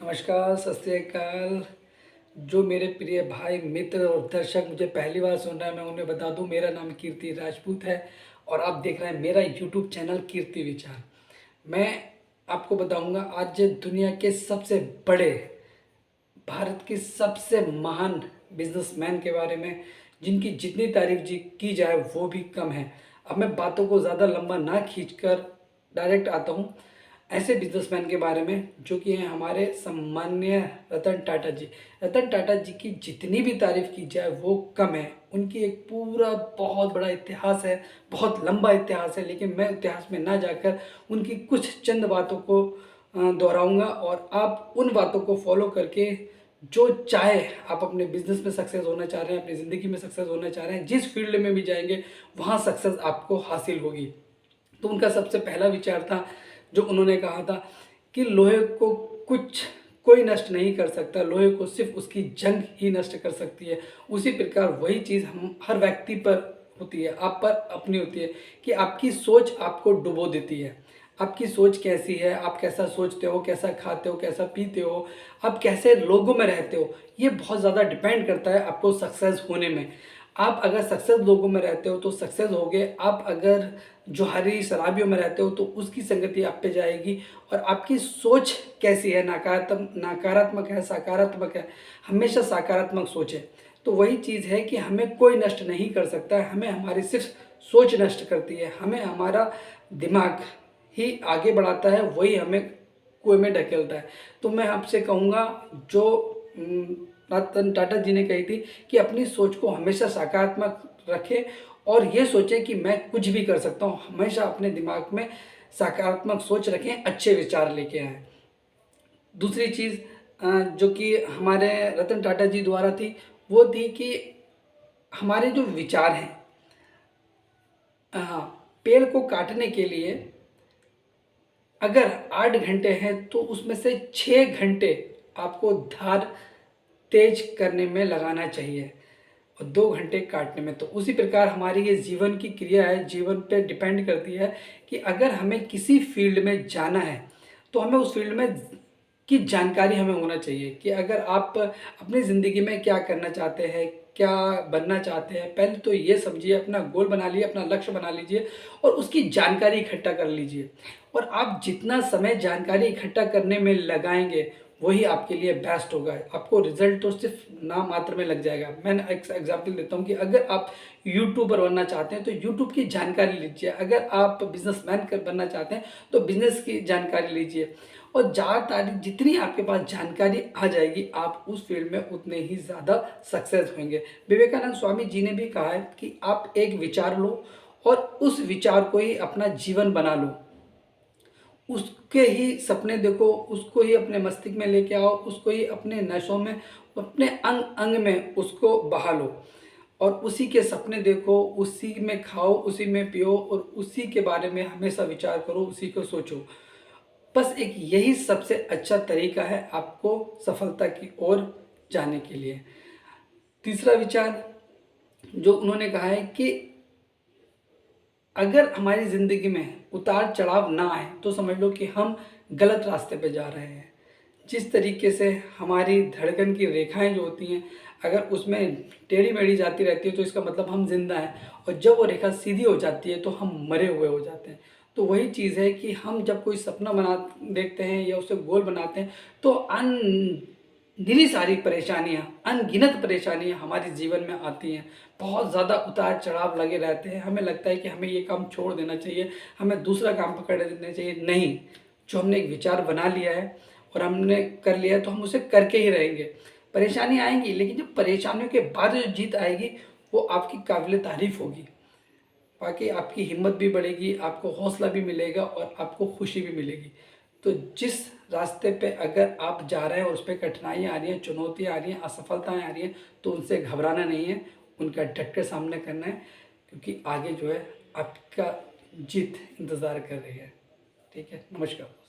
नमस्कार, सत श्री अकाल। जो मेरे प्रिय भाई, मित्र और दर्शक मुझे पहली बार सुन रहे हैं, मैं उन्हें बता दूं, मेरा नाम कीर्ति राजपूत है और आप देख रहे हैं मेरा यूट्यूब चैनल कीर्ति विचार। मैं आपको बताऊंगा आज दुनिया के सबसे बड़े, भारत के सबसे महान बिजनेसमैन के बारे में, जिनकी जितनी तारीफ जी की जाए वो भी कम है। अब मैं बातों को ज़्यादा लंबा ना खींचकर डायरेक्ट आता हूँ ऐसे बिजनेसमैन के बारे में जो कि हैं हमारे सम्माननीय रतन टाटा जी। रतन टाटा जी की जितनी भी तारीफ की जाए वो कम है। उनकी एक पूरा बहुत बड़ा इतिहास है, बहुत लंबा इतिहास है, लेकिन मैं इतिहास में ना जाकर उनकी कुछ चंद बातों को दोहराऊंगा और आप उन बातों को फॉलो करके जो चाहे, आप अपने बिजनेस में सक्सेस होना चाह रहे हैं, अपनी ज़िंदगी में सक्सेस होना चाह रहे हैं, जिस फील्ड में भी जाएंगे वहाँ सक्सेस आपको हासिल होगी। तो उनका सबसे पहला विचार था जो उन्होंने कहा था कि लोहे को कुछ कोई नष्ट नहीं कर सकता, लोहे को सिर्फ उसकी जंग ही नष्ट कर सकती है। उसी प्रकार वही चीज़ हम हर व्यक्ति पर होती है, आप पर अपनी होती है कि आपकी सोच आपको डुबो देती है। आपकी सोच कैसी है, आप कैसा सोचते हो, कैसा खाते हो, कैसा पीते हो, आप कैसे लोगों में रहते हो, ये बहुत ज़्यादा डिपेंड करता है आपको सक्सेस होने में। आप अगर सक्सेस लोगों में रहते हो तो सक्सेस होगे, आप अगर जुहारी शराबियों में रहते हो तो उसकी संगति आप पे जाएगी। और आपकी सोच कैसी है, नकारात्मक है, सकारात्मक है, हमेशा सकारात्मक सोच है। तो वही चीज़ है कि हमें कोई नष्ट नहीं कर सकता है, हमें हमारी सिर्फ सोच नष्ट करती है। हमें हमारा दिमाग ही आगे बढ़ाता है, वही हमें कुएं में ढकेलता है। तो मैं आपसे कहूँगा जो रतन टाटा जी ने कही थी कि अपनी सोच को हमेशा सकारात्मक रखें और ये सोचें कि मैं कुछ भी कर सकता हूँ। हमेशा अपने दिमाग में सकारात्मक सोच रखें, अच्छे विचार लेके आएँ। दूसरी चीज़ जो कि हमारे रतन टाटा जी द्वारा थी वो थी कि हमारे जो विचार हैं, हाँ, पेड़ को काटने के लिए अगर 8 घंटे हैं तो उसमें से 6 घंटे आपको धार तेज करने में लगाना चाहिए और 2 घंटे काटने में। तो उसी प्रकार हमारी ये जीवन की क्रिया है, जीवन पे डिपेंड करती है कि अगर हमें किसी फील्ड में जाना है तो हमें उस फील्ड में की जानकारी हमें होना चाहिए कि अगर आप अपनी ज़िंदगी में क्या करना चाहते हैं, क्या बनना चाहते हैं, पहले तो ये समझिए, अपना गोल बना लीजिए, अपना लक्ष्य बना लीजिए और उसकी जानकारी इकट्ठा कर लीजिए। और आप जितना समय जानकारी इकट्ठा करने में लगाएंगे वही आपके लिए बेस्ट होगा। आपको रिजल्ट तो सिर्फ नाम मात्र में लग जाएगा। मैं एक एग्जांपल देता हूँ कि अगर आप यूट्यूबर बनना चाहते हैं तो यूट्यूब की जानकारी लीजिए, अगर आप बिजनेसमैन बनना चाहते हैं तो बिजनेस की जानकारी लीजिए। और ज़्यादातर जितनी आपके पास जानकारी आ जाएगी आप उस फील्ड में उतने ही ज़्यादा सक्सेस होंगे। विवेकानंद स्वामी जी ने भी कहा है कि आप एक विचार लो और उस विचार को ही अपना जीवन बना लो, उसके ही सपने देखो, उसको ही अपने मस्तिष्क में लेके आओ, उसको ही अपने नसों में, अपने अंग अंग में उसको बहा लो और उसी के सपने देखो, उसी में खाओ, उसी में पियो और उसी के बारे में हमेशा विचार करो, उसी को सोचो। बस एक यही सबसे अच्छा तरीका है आपको सफलता की ओर जाने के लिए। तीसरा विचार जो उन्होंने कहा है कि अगर हमारी ज़िंदगी में उतार चढ़ाव ना आए तो समझ लो कि हम गलत रास्ते पे जा रहे हैं। जिस तरीके से हमारी धड़कन की रेखाएं जो होती हैं, अगर उसमें टेढ़ी मेढ़ी जाती रहती है तो इसका मतलब हम जिंदा हैं, और जब वो रेखा सीधी हो जाती है तो हम मरे हुए हो जाते हैं। तो वही चीज़ है कि हम जब कोई सपना बना देखते हैं या उसे गोल बनाते हैं तो गिनी सारी परेशानियाँ, अनगिनत परेशानियाँ हमारे जीवन में आती हैं। बहुत ज़्यादा उतार चढ़ाव लगे रहते हैं, हमें लगता है कि हमें ये काम छोड़ देना चाहिए, हमें दूसरा काम पकड़ लेना चाहिए। नहीं, जो हमने एक विचार बना लिया है और हमने कर लिया है तो हम उसे करके ही रहेंगे। परेशानी आएंगी लेकिन जब परेशानियों के बाद जो जीत आएगी वो आपकी काबिल तारीफ़ होगी। बाकी आपकी हिम्मत भी बढ़ेगी, आपको हौसला भी मिलेगा और आपको खुशी भी मिलेगी। तो जिस रास्ते पे अगर आप जा रहे हैं और उस पर कठिनाइयाँ आ रही हैं, चुनौतियाँ आ रही हैं, असफलताएँ आ रही हैं, तो उनसे घबराना नहीं है, उनका डट कर सामना करना है, क्योंकि आगे जो है आपका जीत इंतज़ार कर रही है। ठीक है, नमस्कार।